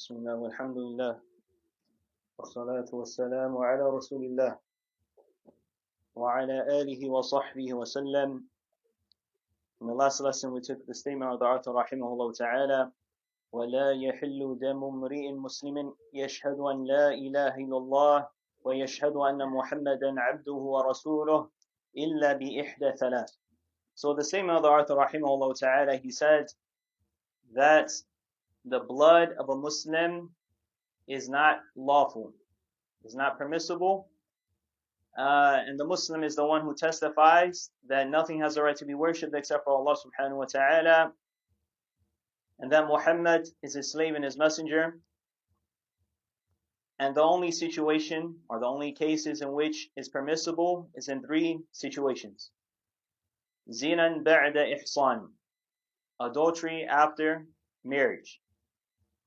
بسم الله والحمد لله والصلاة والسلام على رسول الله وعلى آله وصحبه وسلم. In the last lesson we took the statement of the author rahimahullah ta'ala, وَلَا يَحِلُّ دَمُ امْرِئٍ مُسْلِمٍ يَشْهَدُ أَنْ لَا إِلَهَ إِلَّا اللَّهِ وَيَشْهَدُ أَنَّ مُحَمَّدًا عَبْدُهُ وَرَسُولُهُ إِلَّا بِإِحْدَى ثَلَاثٍ. So the statement of the author rahimahullah ta'ala, he said that the blood of a Muslim is not lawful, is not permissible, and the Muslim is the one who testifies that nothing has a right to be worshipped except for Allah subhanahu wa ta'ala, and that Muhammad is his slave and his messenger. And the only situation, or the only cases in which is permissible, is in three situations. Zinan ba'da ihsan, adultery after marriage.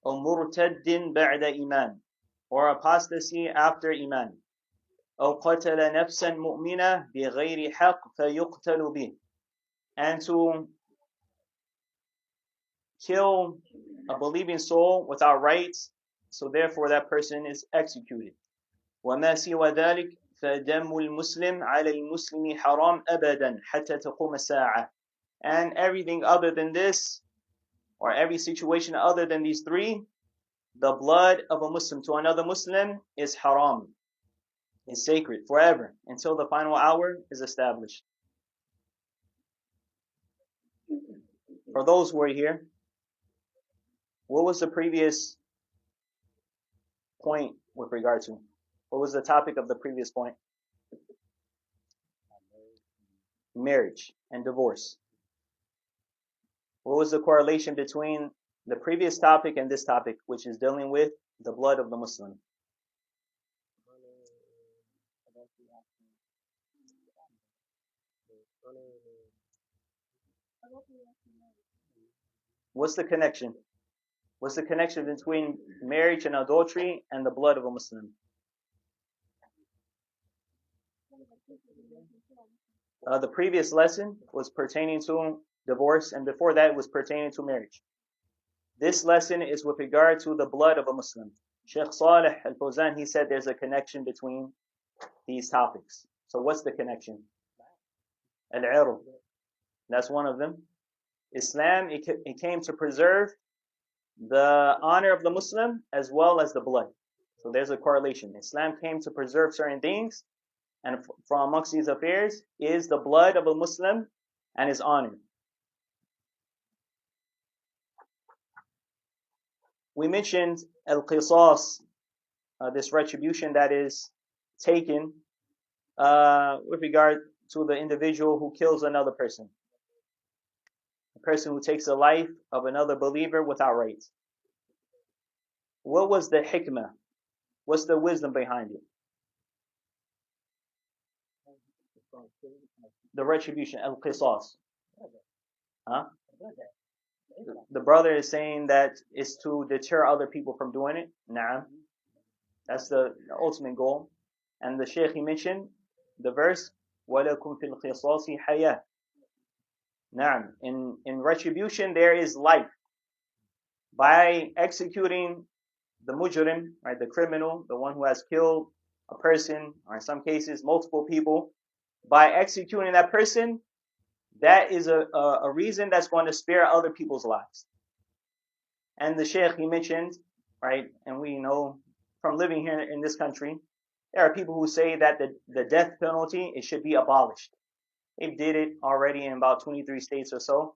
Or murtaddin ba'da iman, or apostasy after iman. أو قتل نفسا مؤمنة بغير حق فيقتل به, and to kill a believing soul without rights, so therefore that person is executed. وما سوى ذلك فدم المسلم على المسلم حرام أبدا حتى تقوم الساعة. And everything other than this, or every situation other than these three, the blood of a Muslim to another Muslim is haram, is sacred forever until the final hour is established. For those who are here, what was the previous point with regard to? What was the topic of the previous point? Marriage and divorce. What was the correlation between the previous topic and this topic, which is dealing with the blood of the Muslim? What's the connection? What's the connection between marriage and adultery and the blood of a Muslim? The previous lesson was pertaining to divorce, and before that was pertaining to marriage. This lesson is with regard to the blood of a Muslim. Sheikh Saleh al-Fawzan, he said there's a connection between these topics. So what's the connection? Al-Irq. That's one of them. Islam, it came to preserve the honor of the Muslim as well as the blood. So there's a correlation. Islam came to preserve certain things, and from amongst these affairs is the blood of a Muslim and his honor. We mentioned al-qisas, this retribution that is taken with regard to the individual who kills another person. A person who takes the life of another believer without rights. What was the hikmah? What's the wisdom behind it? The retribution, al-qisas. Huh? The brother is saying that it's to deter other people from doing it. Na'am. That's the ultimate goal. And the Shaykh, he mentioned the verse, وَلَكُمْ فِي الْقِصَاصِ حَيَاةٌ. Na'am. In retribution there is life. By executing the mujrim, right, the criminal, the one who has killed a person, or in some cases multiple people, by executing that person, that is a reason that's going to spare other people's lives. And the Shaykh, he mentioned, right, and we know from living here in this country, there are people who say that the death penalty, it should be abolished. They did it already in about 23 states or so,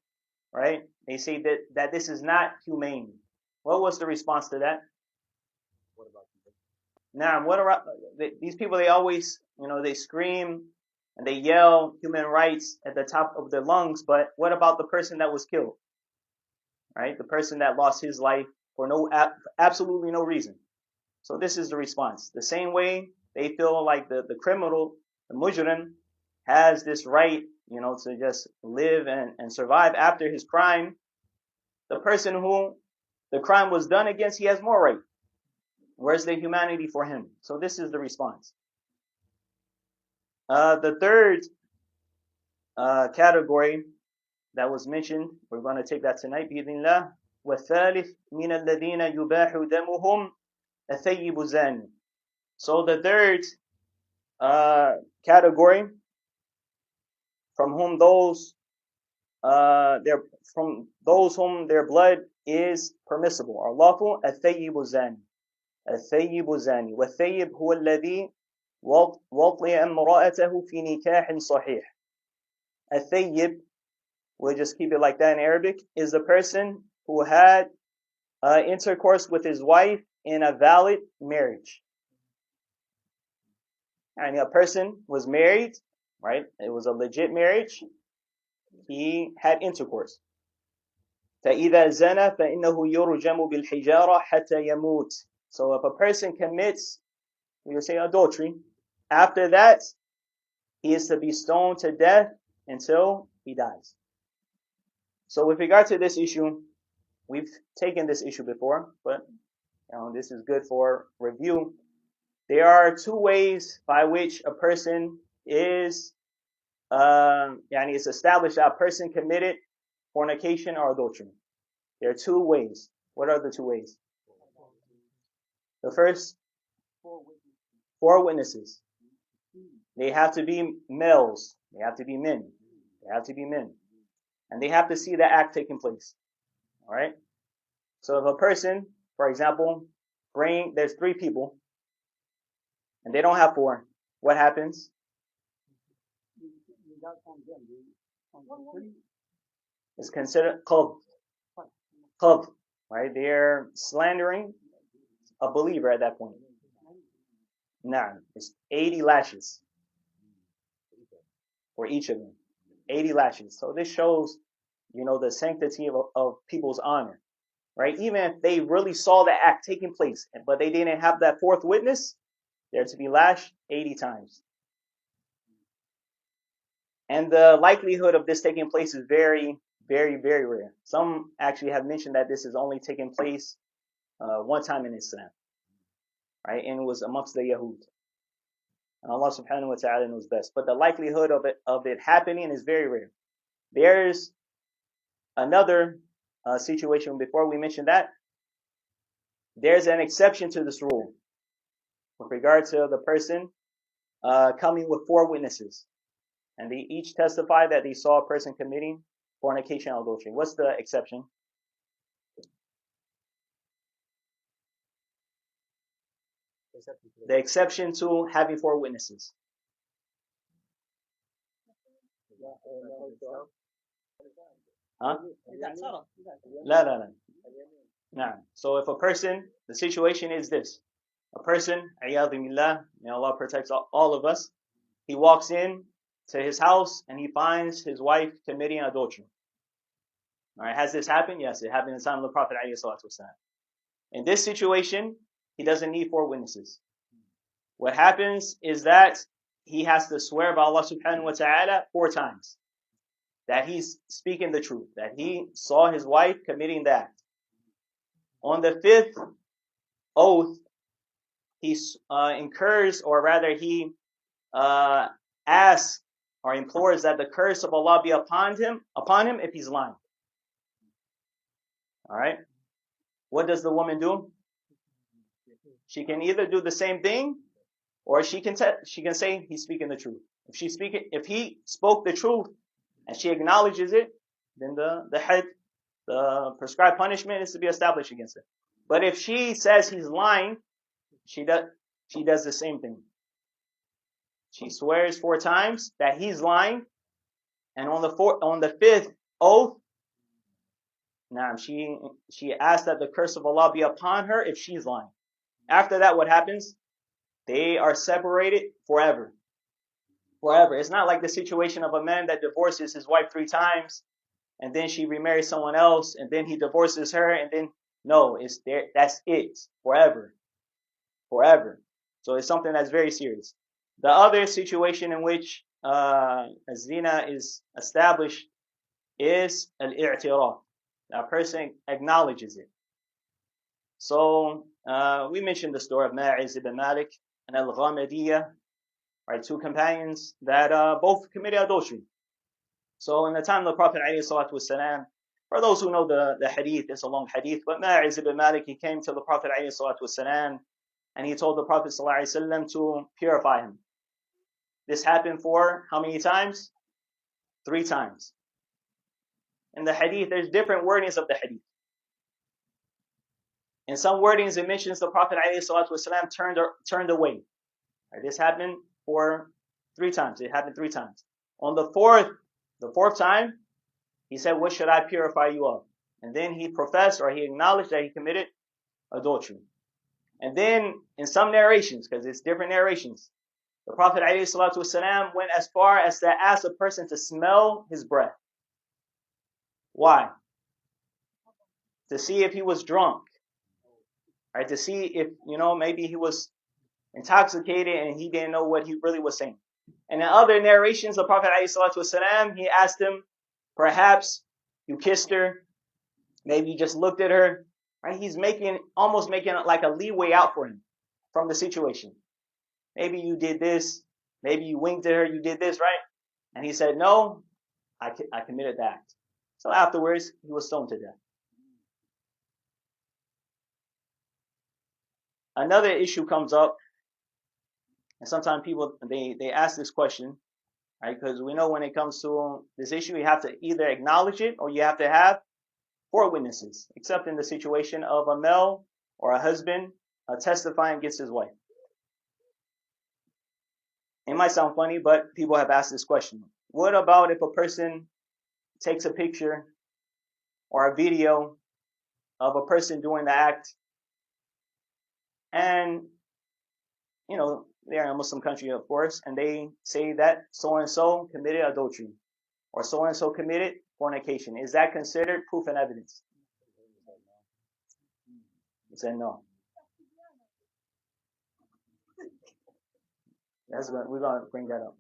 right? They say that this is not humane. What was the response to that? Now, these people, they always, they scream and they yell human rights at the top of their lungs, but what about the person that was killed? Right? The person that lost his life for absolutely no reason. So this is the response. The same way they feel like the criminal, the mujrim, has this right, to just live and survive after his crime. The person who the crime was done against, he has more right. Where's the humanity for him? So this is the response. The third category that was mentioned, we're going to take that tonight, bi'idhnillah, وَالثَّالِث مِنَ الَّذِينَ يُبَاحُ دَمُهُمْ الثَّيِّبُ الزَّانِي. So the third category from whom those whom their blood is permissible or lawful, الثَّيِّبُ الزَّانِي. الثَّيِّبُ الزَّانِي. وَالثَّيِّب هو الذي وطئ امرأته في نكاح صحيح. الثَّيِّب, we'll just keep it like that in Arabic, is the person who had intercourse with his wife in a valid marriage. And a person was married, right? It was a legit marriage. He had intercourse. فَإِذَا زَنَى فَإِنَّهُ يُرْجَمُ بِالْحِجَارَةِ حَتَّى يَمُوتِ. So if a person commits, we will say adultery, after that, he is to be stoned to death until he dies. So with regard to this issue, we've taken this issue before, but this is good for review. There are two ways by which a person is, it's established that a person committed fornication or adultery. There are two ways. What are the two ways? The first, 4 witnesses. They have to be males. They have to be men. They have to be men. And they have to see the act taking place. Alright? So if a person, for example, there's 3 people, and they don't have 4, what happens? It's considered qadh, right? They're slandering a believer at that point. Nah, it's 80 lashes for each of them. 80 lashes. So this shows, the sanctity of people's honor, right? Even if they really saw the act taking place, but they didn't have that 4th witness, they're to be lashed 80 times. And the likelihood of this taking place is very, very, very rare. Some actually have mentioned that this is only taking place one time in Islam, right? And it was amongst the Yahud. And Allah subhanahu wa ta'ala knows best. But the likelihood of it happening is very rare. There's another situation before we mention that. There's an exception to this rule with regard to the person coming with 4 witnesses. And they each testify that they saw a person committing fornication or adultery. What's the exception? The exception to having 4 witnesses. Huh? La. Nah. So if a person, the situation is this. A person, a'yadhu billah, may Allah protect all of us, he walks in to his house and he finds his wife committing adultery. Alright, has this happened? Yes, it happened in the time of the Prophet ﷺ. In this situation, he doesn't need 4 witnesses. What happens is that he has to swear by Allah subhanahu wa ta'ala 4 times that he's speaking the truth, that he saw his wife committing that. On the 5th oath, he incurs, or rather he asks or implores that the curse of Allah be upon him if he's lying. Alright? What does the woman do? She can either do the same thing, or she can say he's speaking the truth. If he spoke the truth and she acknowledges it, then the prescribed punishment is to be established against it. But if she says he's lying, she does the same thing. She swears 4 times that he's lying, and on the 5th oath, she asks that the curse of Allah be upon her if she's lying. After that, what happens? They are separated forever. Forever. It's not like the situation of a man that divorces his wife 3 times, and then she remarries someone else, and then he divorces her, and then, no, it's there. That's it. Forever. Forever. So it's something that's very serious. The other situation in which zina is established is al-i'tiraf. A person acknowledges it. So we mentioned the story of Ma'iz ibn Malik and al-Ghamidiyya, right, 2 companions that both committed adultery. So in the time of the Prophet ﷺ, For those who know the hadith, it's a long hadith, but Ma'iz ibn Malik, he came to the Prophet ﷺ, and he told the Prophet ﷺ to purify him. This happened for how many times? 3 times. In the hadith, there's different wordings of the hadith. In some wordings, it mentions the Prophet ﷺ turned away. Right, this happened for 3 times. It happened 3 times. On the fourth time, he said, what should I purify you of? And then he professed, or he acknowledged, that he committed adultery. And then in some narrations, because it's different narrations, the Prophet ﷺ went as far as to ask a person to smell his breath. Why? To see if he was drunk. Right? To see if, maybe he was intoxicated and he didn't know what he really was saying. And in other narrations, the Prophet ﷺ, he asked him, perhaps you kissed her, maybe you just looked at her. Right? He's almost making like a leeway out for him from the situation. Maybe you did this, maybe you winked at her, you did this, right? And he said, no, I committed the act. So afterwards, he was stoned to death. Another issue comes up, and sometimes people, they ask this question, right? Because we know when it comes to this issue, you have to either acknowledge it or you have to have 4 witnesses, except in the situation of a male or a husband testifying against his wife. It might sound funny, but people have asked this question. What about if a person takes a picture or a video of a person doing the act, and, they're in a Muslim country, of course, and they say that so-and-so committed adultery or so-and-so committed fornication. Is that considered proof and evidence? He said no. We're going to bring that up.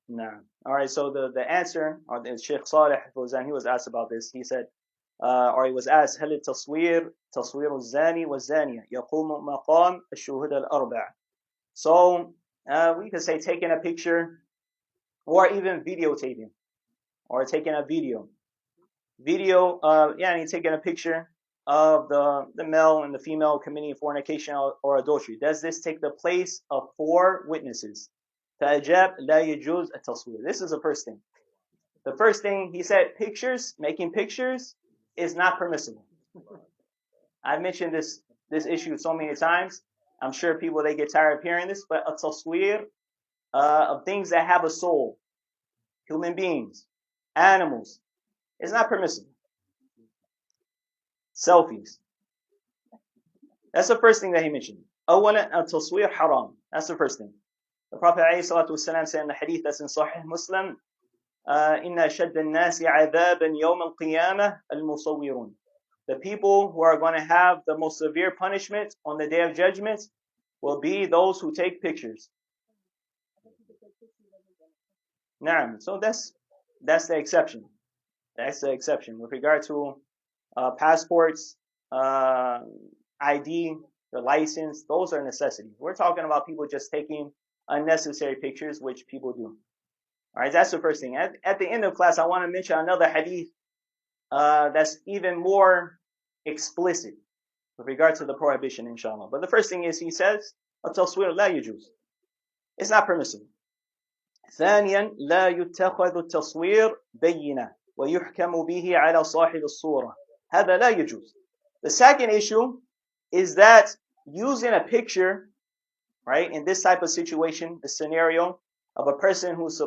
No. All right, so the answer, or the Sheikh Saleh Fawzan, he was asked about this. He said, or he was asked, هل التصوير تصوير الزاني والزانية يقوم مقام الشهود الأربعة. So we could say taking a picture, or even videotaping, or taking a video, taking a picture of the male and the female committing fornication or adultery. Does this take the place of 4 witnesses? فأجاب لا يجوز التصوير. This is the first thing. The first thing he said, making pictures is not permissible. I've mentioned this issue so many times. I'm sure people, they get tired of hearing this, but a tasweer of things that have a soul, human beings, animals, is not permissible. Selfies. That's the first thing that he mentioned. أولا التصوير haram. That's the first thing. The Prophet ﷺ said in the hadith that's in Sahih Muslim, إِنَّ شَدَّ النَّاسِ عَذَابًا يَوْمَ الْقِيَامَةِ الْمُصَوِّرُونَ. The people who are going to have the most severe punishment on the Day of Judgment will be those who take pictures. Naam. So that's the exception. That's the exception. With regard to passports, ID, the license, those are necessities. We're talking about people just taking unnecessary pictures, which people do. Alright, that's the first thing. At the end of class, I want to mention another hadith that's even more explicit with regard to the prohibition, inshallah. But the first thing is, he says, التصوير لا يجوز. It's not permissible. ثانيا لا يتخذ التصوير بينة ويحكم به على صاحب الصورة. هذا لا يجوز. The second issue is that using a picture, right, in this type of situation, the scenario of a person who's,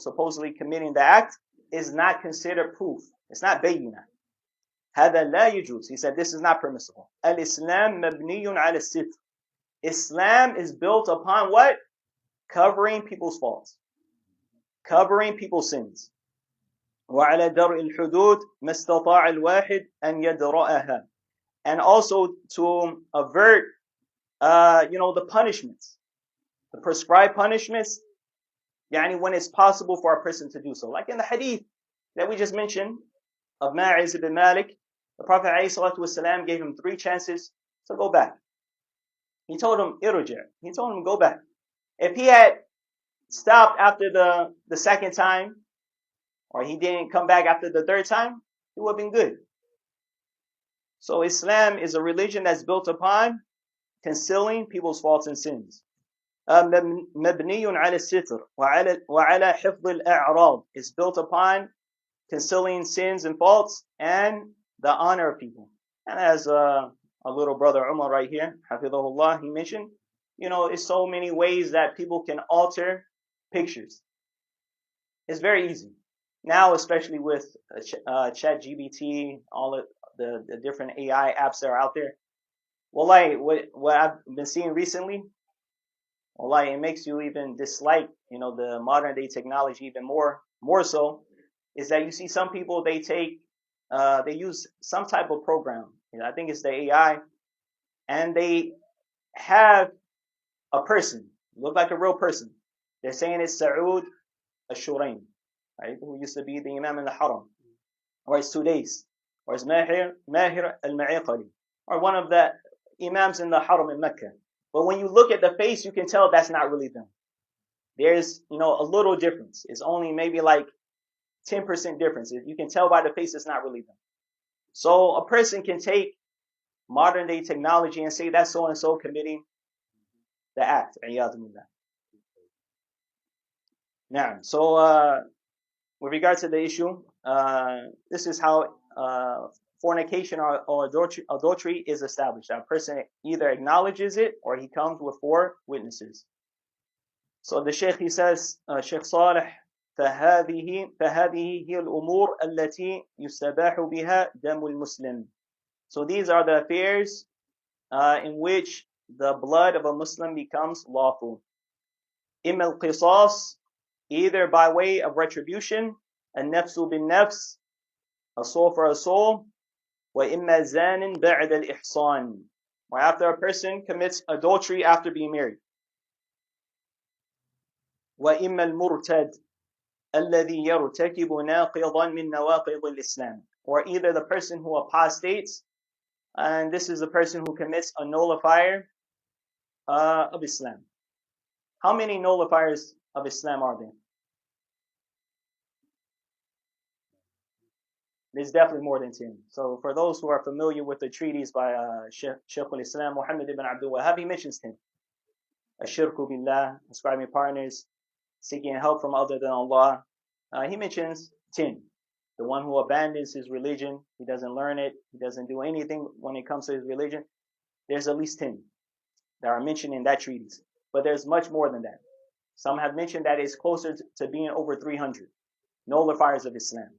supposedly committing the act, is not considered proof. It's not bayyinah. هذا لا يجوز. He said this is not permissible. الإسلام مبني على الستر. Islam is built upon what? Covering people's faults. Covering people's sins. وعلى درء الحدود ما استطاع الواحد أن يدرأها. And also to avert, the punishments, the prescribed punishments, when it's possible for a person to do so. Like in the hadith that we just mentioned of Ma'iz ibn Malik, the Prophet ﷺ gave him 3 chances to go back. He told him, irji'. He told him, go back. If he had stopped after the second time, or he didn't come back after the third time, he would have been good. So Islam is a religion that's built upon concealing people's faults and sins. مبني على الستر وعلى حفظ الأعراض. It's built upon concealing sins and faults and the honor of people. And as a little brother Umar right here, Hafidhahullah, he mentioned, it's so many ways that people can alter pictures. It's very easy. Now, especially with ChatGPT, all of the different AI apps that are out there. Wallahi, what I've been seeing recently, wallahi, it makes you even dislike, the modern day technology even more so, is that you see some people, they use some type of program. I think it's the AI, and they have a person, look like a real person. They're saying it's Saud al-Shuraim, right? Who used to be the Imam in the Haram, or it's Sudais, or it's Mahir al-Ma'iqali, or one of the Imams in the Haram in Mecca. But when you look at the face, you can tell that's not really them. There's, a little difference. It's only maybe like 10% difference. You can tell by the face it's not really them. So a person can take modern day technology and say that's so and so committing the act. Now, so with regard to the issue, this is how fornication or adultery is established. A person either acknowledges it or he comes with 4 witnesses. So the Shaykh, he says, Shaykh Salih, فهذه هي الأمور التي يستباح بها دم المسلم. So these are the affairs in which the blood of a Muslim becomes lawful. إما القصاص, either by way of retribution, النفس بالنفس, a soul for a soul, وإما زان بعد الإحصان, or after a person commits adultery after being married. وإما المرتد الذي يرتكب ناقضا من نواقض الإسلام, or either the person who apostates, and this is the person who commits a nullifier of Islam. How many nullifiers of Islam are there? There's definitely more than 10. So for those who are familiar with the treatise by Shaykh al-Islam Muhammad ibn Abdul Wahhab, he mentions 10. Ashirku billah, ascribing partners, seeking help from other than Allah. He mentions 10. The one who abandons his religion, he doesn't learn it, he doesn't do anything when it comes to his religion. There's at least 10 that are mentioned in that treatise. But there's much more than that. Some have mentioned that it's closer to being over 300 nullifiers of Islam.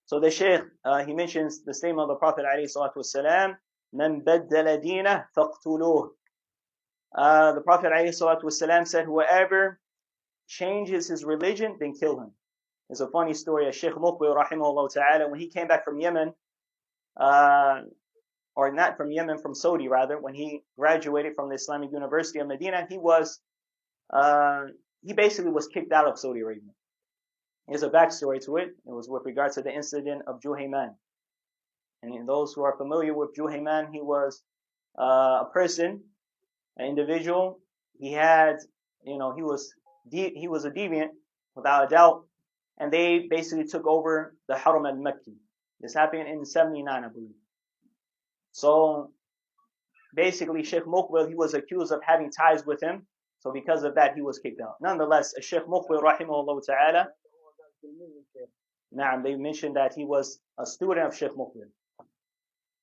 So the Shaykh, he mentions the statement of the Prophet ﷺ, مَنْ بَدَّلَ دِينَهُ فَاقْتُلُوهُ. The Prophet ﷺ said, whoever changes his religion, then kill him. There's a funny story of Shaykh Muqbil rahimahullah ta'ala, when he came back from Yemen, or not from Yemen, from Saudi rather, when he graduated from the Islamic University of Medina, he basically was kicked out of Saudi Arabia. There's a backstory to it. It was with regard to the incident of Juhayman. And those who are familiar with Juhayman, he was a person, an individual. He had, he was a deviant without a doubt, and they basically took over the Haram al-Makki. This happened in 79, I believe. So basically, Shaykh Muqbil, he was accused of having ties with him. So because of that, he was kicked out. Nonetheless, Shaykh Muqbil rahimahullah ta'ala, they mentioned that he was a student of Shaykh Muqbil.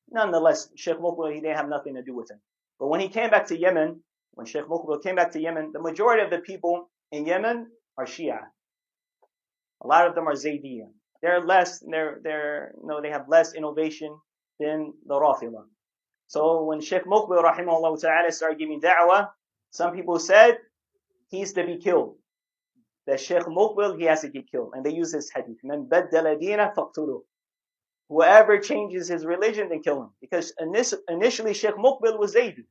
Nonetheless, Shaykh Muqbil, he didn't have nothing to do with him. But when he came back to Yemen, when Shaykh Muqbil came back to Yemen, the majority of the people in Yemen are Shia. A lot of them are Zaydiyya. They have less innovation than the Rafida. So when Shaykh Muqbil rahimahullah ta'ala started giving da'wah, some people said he's to be killed. That Shaykh Muqbil, he has to get killed. And they use this hadith. مَنْ بَدَّلَ دِينَهُ فَاقْتُلُوهُ. Whoever changes his religion, then kill him. Because initially Shaykh Muqbil was Zaydi.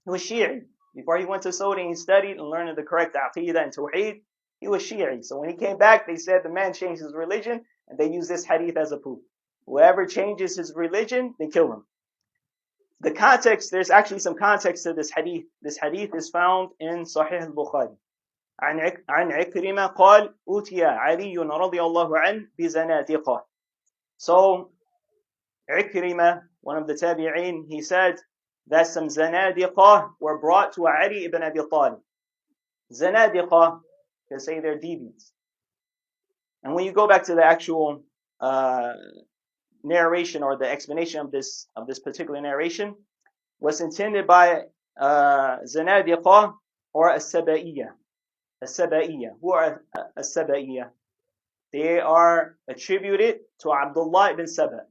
He was Shi'i. Before he went to Saudi and he studied and learned the correct Aqidah and Tawheed, he was Shi'i. So when he came back, they said the man changed his religion, and they use this hadith as a proof. Whoever changes his religion, then kill him. The context, there's actually some context to this hadith. This hadith is found in Sahih al-Bukhari. عن عكرمة قال أوتي علي رضي الله عنه بزنادقة. So Ikrimah, one of the tabi'in, he said that some zanadiqah were brought to Ali ibn Abi Talib. Zanadiqah, they say they're deviants. And when you go back to the actual narration or the explanation of this particular narration, what's intended by zanadiqah or as-Saba'iyyah. As-Saba'iyyah. Who are as-Saba'iyyah? They are attributed to Abdullah ibn Saba.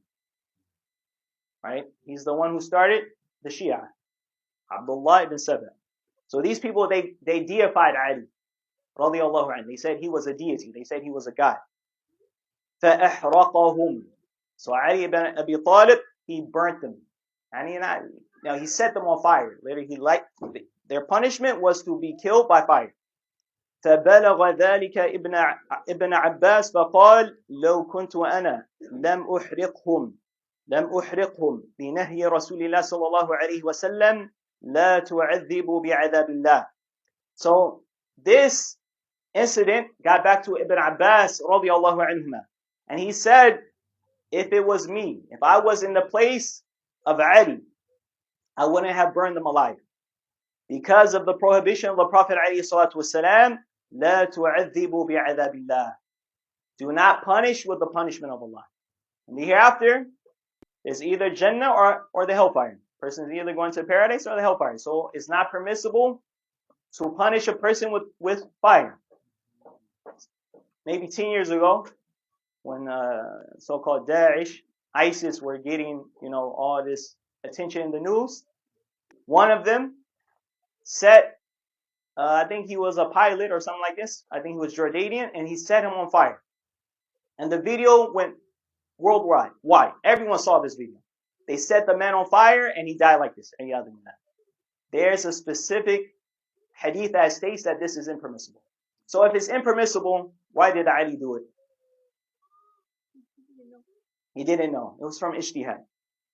Right? He's the one who started the Shia. Abdullah ibn Saba. So these people, they deified Ali. Radiallahu anhu. They said he was a deity. They said he was a god. فَأَحْرَقَهُمْ. So Ali ibn Abi Talib, he burnt them. And he set them on fire. Later their punishment was to be killed by fire. فبلغ ذلك ابن عباس فقال لو كنت أنا لم أحرقهم بنهي رسول الله صلى الله عليه وسلم لا تعذبوا بعذاب الله. So this incident got back to Ibn Abbas رضي الله عنهما, and he said, if it was me, if I was in the place of Ali, I wouldn't have burned them alive, because of the prohibition of the Prophet عليه الصلاة والسلام, لا تعذبوا بعذاب الله. Do not punish with the punishment of Allah. And the hereafter is either Jannah or the hellfire. Person is either going to paradise or the hellfire. So it's not permissible to punish a person with fire. Maybe 10 years ago, when so-called Daesh, ISIS were getting, all this attention in the news, one of them set, I think he was a pilot or something like this. I think he was Jordanian, and he set him on fire. And the video went worldwide. Why? Everyone saw this video. They set the man on fire and he died like this. There's a specific hadith that states that this is impermissible. So if it's impermissible, why did Ali do it? He didn't know. It was from ijtihad.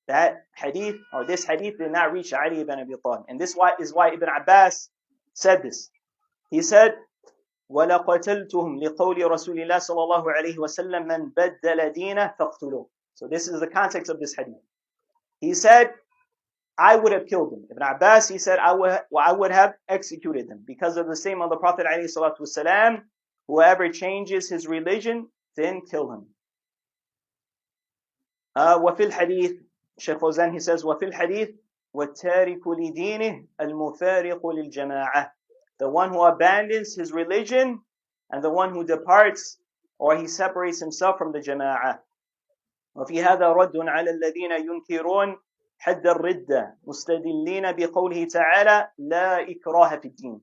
That hadith, or this hadith, did not reach Ali ibn Abi Talib. And this is why Ibn Abbas said this. He said, وَلَقَتَلْتُهُمْ لِقَوْلِ رَسُولِ اللَّهِ صَلَّى اللَّهُ عَلَيْهِ وَسَلَّمَ مَنْ بَدَّلَ دِينَهُ فَاقْتُلُوهُ. So this is the context of this hadith. He said, I would have killed them. Ibn Abbas, he said, I would have executed them, because of the statement of the Prophet ﷺ, whoever changes his religion, then kill him. وفي الحديث, Shaykh Fawzan, he says, وفي الحديث وَالتَّارِكُ لِدِينِهِ الْمُفَارِقُ لِلْجَمَاعَةِ. The one who abandons his religion and the one who departs or he separates himself from the jama'ah. وفي هذا رد على الذين ينكرون حد الردة مستدلين بقوله تعالى لا إكراه في الدين.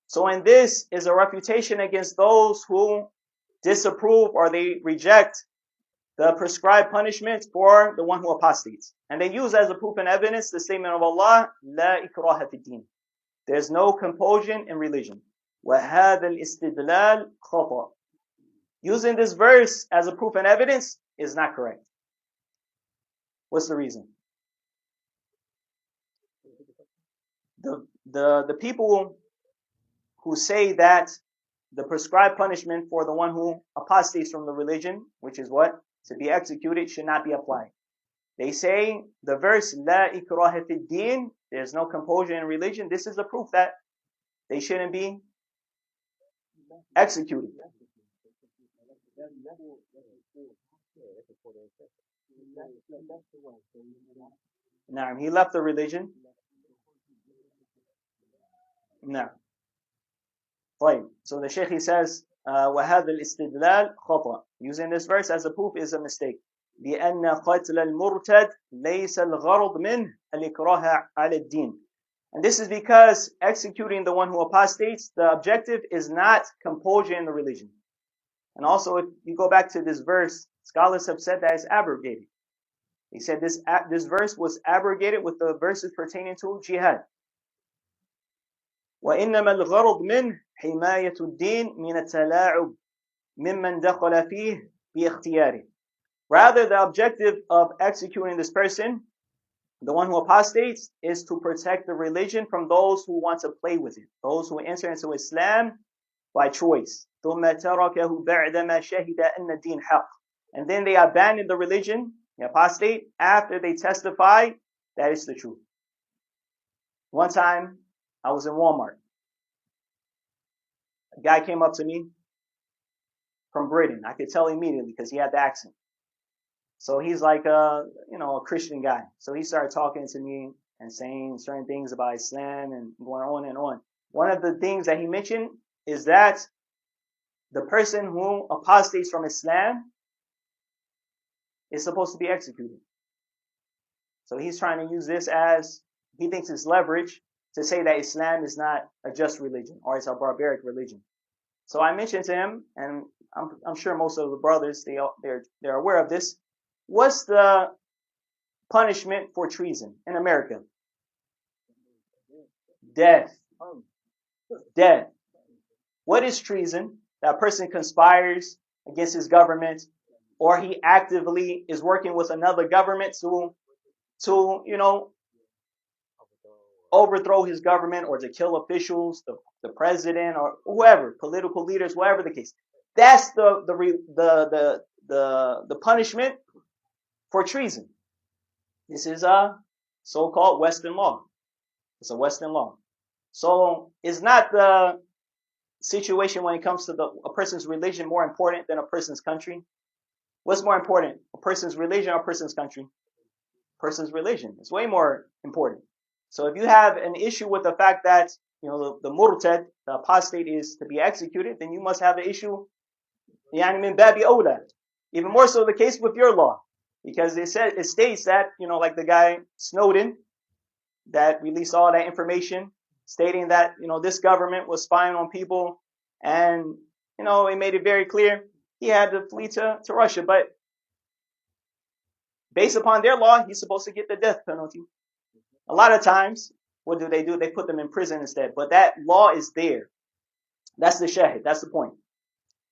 So in this is a refutation against those who disapprove or they reject the prescribed punishment for the one who apostates. And they use as a proof and evidence the statement of Allah, لا إكراه في الدين. There's no compulsion in religion. وهذا الاستدلال خطأ. Using this verse as a proof and evidence is not correct. What's the reason? The people who say that the prescribed punishment for the one who apostates from the religion, which is what? To be executed, should not be applied. They say the verse, لا إكراه في الدين, there's no compulsion in religion. This is the proof that they shouldn't be executed. Now, he left the religion. No. So the Shaykh, he says, وَهَذَا الْإِسْتِدْلَالِ خَطَأ. Using this verse as a proof is a mistake. لأن قتل المرتد ليس الغرض منه الإكراه على الدين. And this is because executing the one who apostates, the objective is not compulsion in the religion. And also, if you go back to this verse, scholars have said that it's abrogated. They said this verse was abrogated with the verses pertaining to jihad. وإنما الغرض منه حماية الدين من التلاعب ممن دخل فيه باختياره. Rather, the objective of executing this person, the one who apostates, is to protect the religion from those who want to play with it. Those who enter into Islam by choice. ثُمَّ تَرَكَهُ بَعْدَمَا شَهِدَ أَنَّ الدِّينَ حَقٌّ. And then they abandon the religion, the apostate, after they testify that it's the truth. One time, I was in Walmart. A guy came up to me from Britain. I could tell immediately because he had the accent. So he's like a Christian guy. So he started talking to me and saying certain things about Islam and going on and on. One of the things that he mentioned is that the person who apostates from Islam is supposed to be executed. So he's trying to use this as, he thinks it's leverage to say that Islam is not a just religion or it's a barbaric religion. So I mentioned to him, and I'm sure most of the brothers, they're aware of this. What's the punishment for treason in America? Death. Death. What is treason? That person conspires against his government, or he actively is working with another government to overthrow his government or to kill officials, the president or whoever, political leaders, whatever the case. That's the punishment for treason. This is a so-called Western law. It's a Western law. So it's not the situation when it comes to a person's religion more important than a person's country. What's more important? A person's religion or a person's country? A person's religion. It's way more important. So if you have an issue with the fact that the murtad, the apostate, is to be executed, then you must have an issue min babi awla. Even more so the case with your law. Because it states that, like the guy Snowden that released all that information stating that, this government was spying on people and, it made it very clear he had to flee to Russia. But based upon their law, he's supposed to get the death penalty. A lot of times, what do? They put them in prison instead. But that law is there. That's the shahid. That's the point.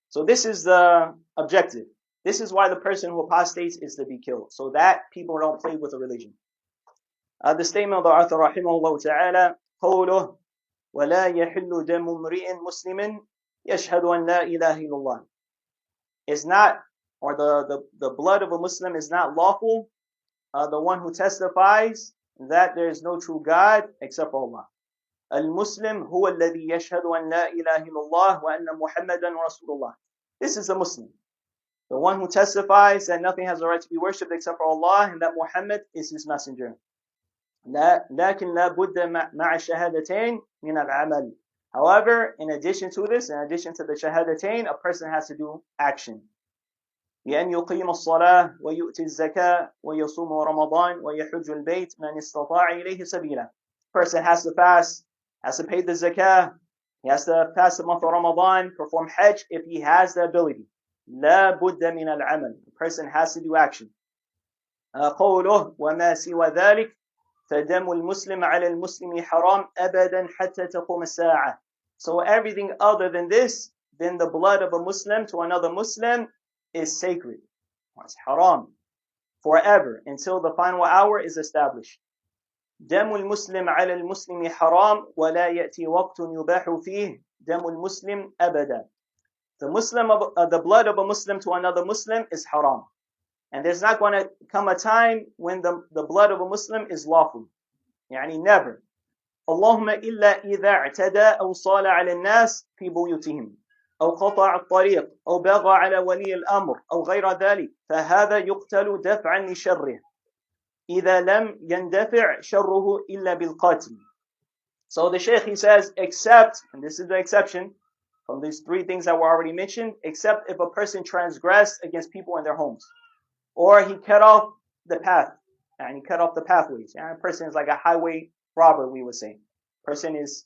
So this is the objective. This is why the person who apostates is to be killed. So that people don't play with the religion. The statement of the author, rahimahullah ta'ala, قوله وَلَا يَحِلُّ دَمُ امْرِئٍ مُسْلِمٍ يَشْهَدُ أَنْ لَا إِلَهَ إِلَّا اللَّهِ. It's not, or the blood of a Muslim is not lawful. The one who testifies that there is no true God except for Allah. Al-Muslim huwa alladhi yashhadu an la ilaha illallah wa anna Muhammadan Rasulullah. This is a Muslim. The one who testifies that nothing has a right to be worshipped except for Allah and that Muhammad is his messenger. لكن لا بد مع الشهادتين من العمل. However, in addition to this, in addition to the shahadatain, a person has to do action. بأن يقيم الصلاة ويؤتي الزكاة ويصوم رمضان ويحج البيت من استطاع إليه سبيلا. Person has to fast, has to pay the zakah, he has to fast the month of Ramadan, perform hajj if he has the ability. لا بد من العمل. The person has to do action. قوله وما سوى ذلك فدم المسلم على المسلم حرام أبدا حتى تقوم الساعة. So everything other than this, then the blood of a Muslim to another Muslim is sacred. It's haram forever until the final hour is established. دم المسلم على المسلم حرام ولا يأتي وقت يباح فيه دم المسلم أبدا. The blood of a Muslim to another Muslim is haram. And there's not going to come a time when the blood of a Muslim is lawful. Never. اللهم إلا إذا اعتدى أو صال على الناس في بيوتهم أو قطع الطريق أو بغى على ولي الأمر أو غير ذلك فهذا يقتل دفعا لشره إذا لم يندفع شره إلا بالقتل. So the Shaykh, he says, except, and this is the exception from these three things that were already mentioned, except if a person transgressed against people in their homes, or he cut off the path, and he cut off the pathways. A person is like a highway robber, we would say. Person is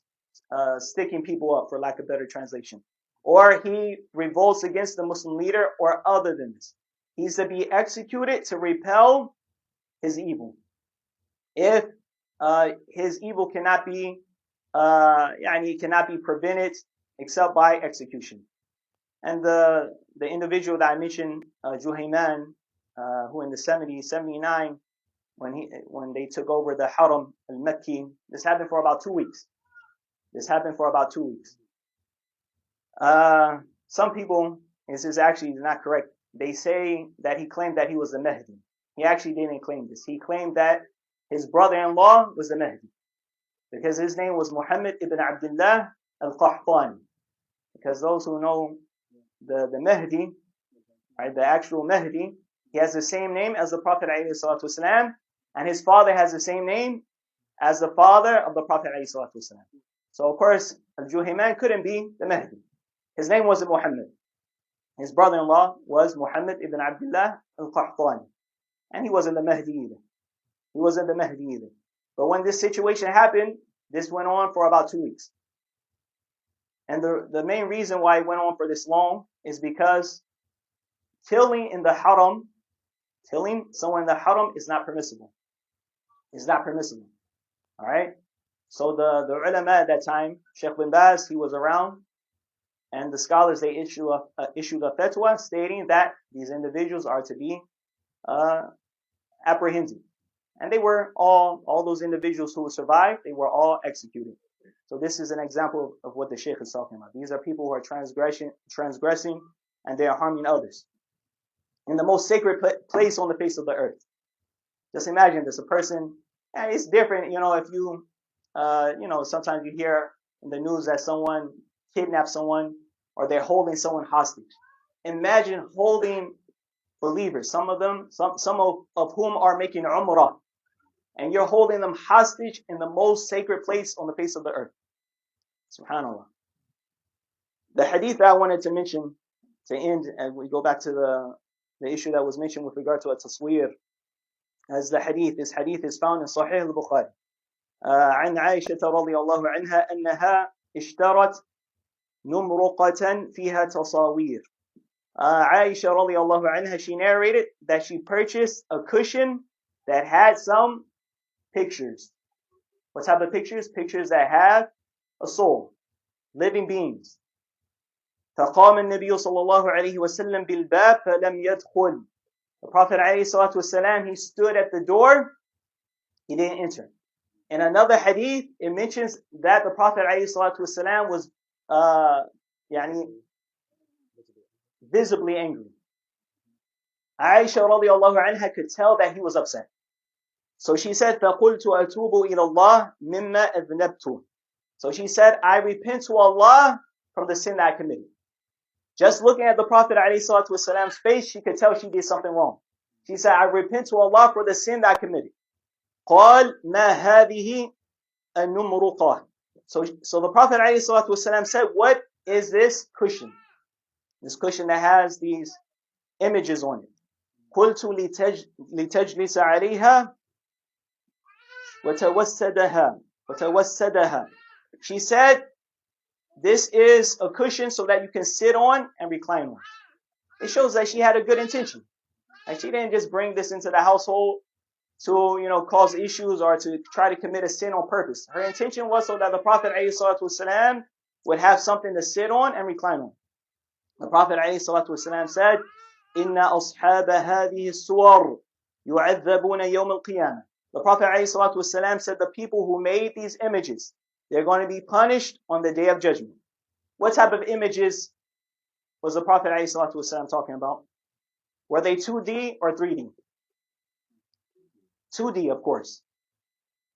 sticking people up, for lack of better translation. Or he revolts against the Muslim leader, or other than this. He's to be executed to repel his evil. If his evil cannot be prevented except by execution. And the individual that I mentioned, Juhayman, who in the 79, when they took over the Haram al-Makki, this happened for about 2 weeks. Some people, this is actually not correct. They say that he claimed that he was the Mahdi. He actually didn't claim this. He claimed that his brother-in-law was the Mahdi, because his name was Muhammad ibn Abdullah al-Qahtani. Because those who know the Mahdi, right, the actual Mahdi, he has the same name as the Prophet ﷺ, and his father has the same name as the father of the Prophet ﷺ. So of course, Al-Juhayman couldn't be the Mahdi. His name wasn't Muhammad. His brother-in-law was Muhammad ibn Abdullah al-Qahtani. And he wasn't the Mahdi either. He wasn't the Mahdi either. But when this situation happened, this went on for about 2 weeks. And the main reason why it went on for this long is because killing someone in the haram is not permissible. It's not permissible. Alright? So the ulama at that time, Sheikh bin Baz, he was around, and the scholars, they issued a fatwa stating that these individuals are to be apprehended. And they were all those individuals who survived, they were all executed. So this is an example of what the Sheikh is talking about. These are people who are transgressing, and they are harming others in the most sacred place on the face of the earth. Just imagine this, a person, and it's different, if you, sometimes you hear in the news that someone kidnapped someone, or they're holding someone hostage. Imagine holding believers, some of whom are making umrah, and you're holding them hostage in the most sacred place on the face of the earth. Subhanallah. The hadith that I wanted to mention to end, and we go back to the issue that was mentioned with regard to a tasweer, as this hadith is found in Sahih al-Bukhari. عن عائشة رضي الله عنها أنها اشترت نمرقة فيها تصاوير. Aisha radiallahu anha, she narrated that she purchased a cushion that had some pictures. What type of pictures? Pictures that have a soul, living beings. فقام النبي صلى الله عليه وسلم بالباب فلم يدخل. The Prophet عليه الصلاة والسلام, he stood at the door, he didn't enter. In another hadith, it mentions that the Prophet عليه الصلاة والسلام was visibly angry. Aisha radiallahu anha could tell that he was upset. So she said, فَقُلْتُ أَتُوبُ إِلَى اللَّهِ مِمَّا أَذْنَبْتُ. So she said, I repent to Allah from the sin that I committed. Just looking at the Prophet ﷺ's face, she could tell she did something wrong. She said, I repent to Allah for the sin that I committed. قال ما هذه النمرقة. So the Prophet ﷺ said, what is this cushion? This cushion that has these images on it. قلت لتجلس عليها وتوسدها. She said, this is a cushion so that you can sit on and recline on. It shows that she had a good intention. Like, she didn't just bring this into the household to, cause issues or to try to commit a sin on purpose. Her intention was so that the Prophet ﷺ would have something to sit on and recline on. The Prophet ﷺ said, إِنَّ أَصْحَابَ هَذِهِ السُّوَرِ يُعَذَّبُونَ يَوْمَ الْقِيَامَةِ. The Prophet ﷺ said, the people who made these images, they're going to be punished on the Day of Judgment. What type of images was the Prophet ﷺ talking about? Were they 2D or 3D? 2D, of course.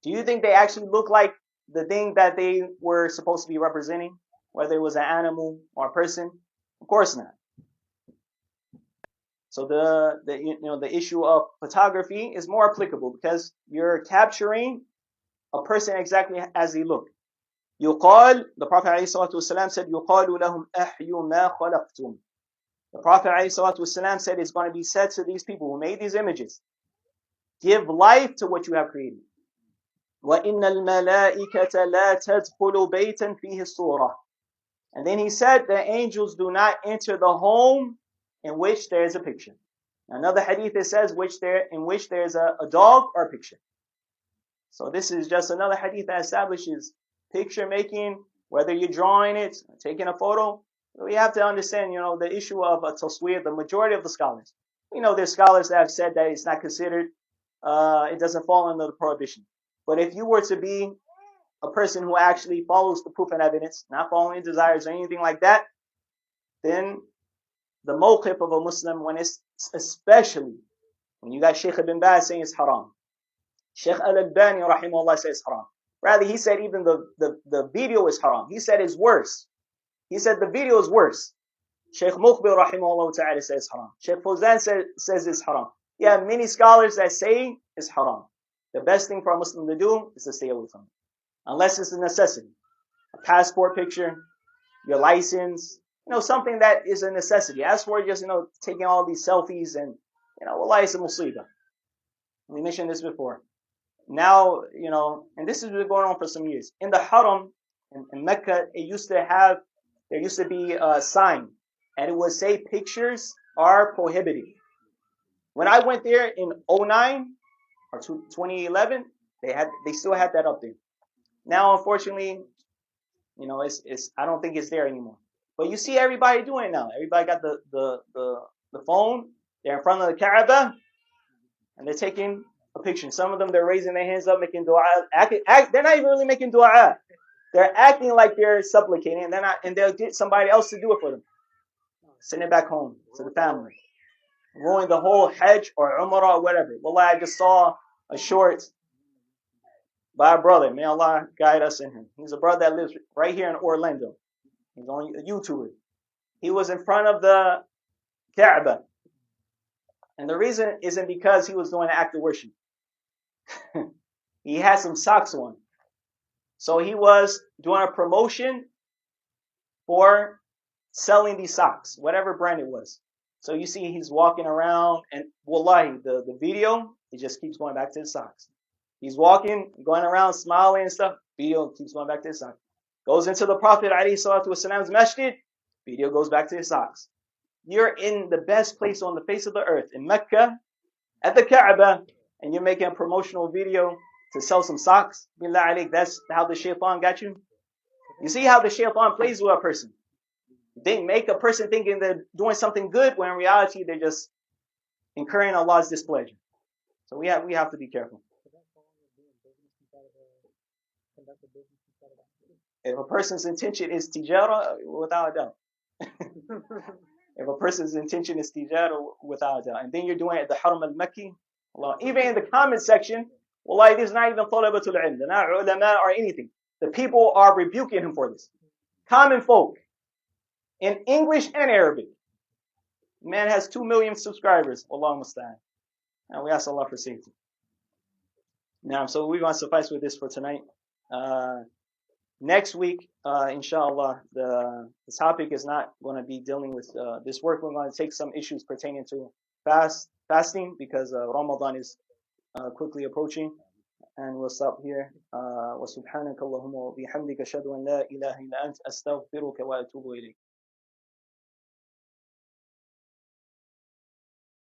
Do you think they actually look like the thing that they were supposed to be representing? Whether it was an animal or a person? Of course not. So the issue of photography is more applicable because you're capturing a person exactly as they look. يقال, the Prophet ﷺ said, يقال لهم أحيوا ما خلقتم. The Prophet ﷺ said, it's going to be said to these people who made these images, give life to what you have created. وَإِنَّ الْمَلَائِكَةَ لَا تَدْخُلُ بَيْتًا فِيهِ الصُّورَةِ. And then he said, the angels do not enter the home in which there is a picture. Another hadith, it says, in which there is a dog or a picture. So this is just another hadith that establishes picture making, whether you're drawing it, taking a photo. We have to understand, the issue of a tasweer, the majority of the scholars. There's scholars that have said that it's not considered, it doesn't fall under the prohibition. But if you were to be a person who actually follows the proof and evidence, not following desires or anything like that, then the mawqif of a Muslim, when it's especially when you got Shaykh ibn Baz saying it's haram, Shaykh al-Albani rahimahullah says it's haram. Rather, he said even the video is haram. He said it's worse. He said the video is worse. Shaykh Muqbil rahimahullah ta'ala says haram. Shaykh Fawzan says it's haram. You have many scholars that say it's haram. The best thing for a Muslim to do is to stay away from it. Unless it's a necessity. A passport picture, your license, something that is a necessity. As for just, taking all these selfies and, wallahi, it's a musibah. We mentioned this before. Now, and this has been going on for some years. In the Haram, in Mecca, there used to be a sign, and it would say pictures are prohibited. When I went there in 2009 or 2011, they still had that up there. Now, unfortunately, I don't think it's there anymore. But you see everybody doing it now. Everybody got the phone. They're in front of the Kaaba, and they're taking a picture. Some of them, they're raising their hands up, making dua. They're not even really making dua. They're acting like they're supplicating, and they'll get somebody else to do it for them. Send it back home to the family. Ruin the whole Hajj or Umrah or whatever. Wallah, I just saw a short by a brother. May Allah guide us in him. He's a brother that lives right here in Orlando. He's only a YouTuber. He was in front of the Kaaba. And the reason isn't because he was doing an act of worship. He had some socks on. So he was doing a promotion for selling these socks, whatever brand it was. So you see he's walking around, and wallahi, the video, it just keeps going back to his socks. He's walking, going around, smiling and stuff. Video keeps going back to his socks. Goes into the Prophet ﷺ's masjid. Video goes back to his socks. You're in the best place on the face of the earth, in Mecca, at the Kaaba, and you're making a promotional video to sell some socks. Billah alayk, that's how the shaitan got you. You see how the shaitan plays with a person. They make a person thinking they're doing something good, when in reality they're just incurring Allah's displeasure. So we have to be careful. If a person's intention is tijara, without a doubt. If a person's intention is tijara, without a doubt. And then you're doing it at the Haram al-Makki. Even in the comment section, wallahi, there's not even talabatul ilm. They're not ulama or anything. The people are rebuking him for this. Common folk. In English and Arabic. Man has 2 million subscribers. Wallahu musta'an. And we ask Allah for safety. Now, so we're going to suffice with this for tonight. Next week, inshallah, the topic is not going to be dealing with this work. We're going to take some issues pertaining to fasting, because Ramadan is quickly approaching. And we'll stop here. وَسُبْحَانَكَ اللَّهُمَّ وَبِحَمْدِكَ أَشْهَدُ أَنْ لَا إِلَهَ إِلَّا أَنْتَ أَسْتَغْفِرُكَ وَأَتُوبُ إِلَيْكَ.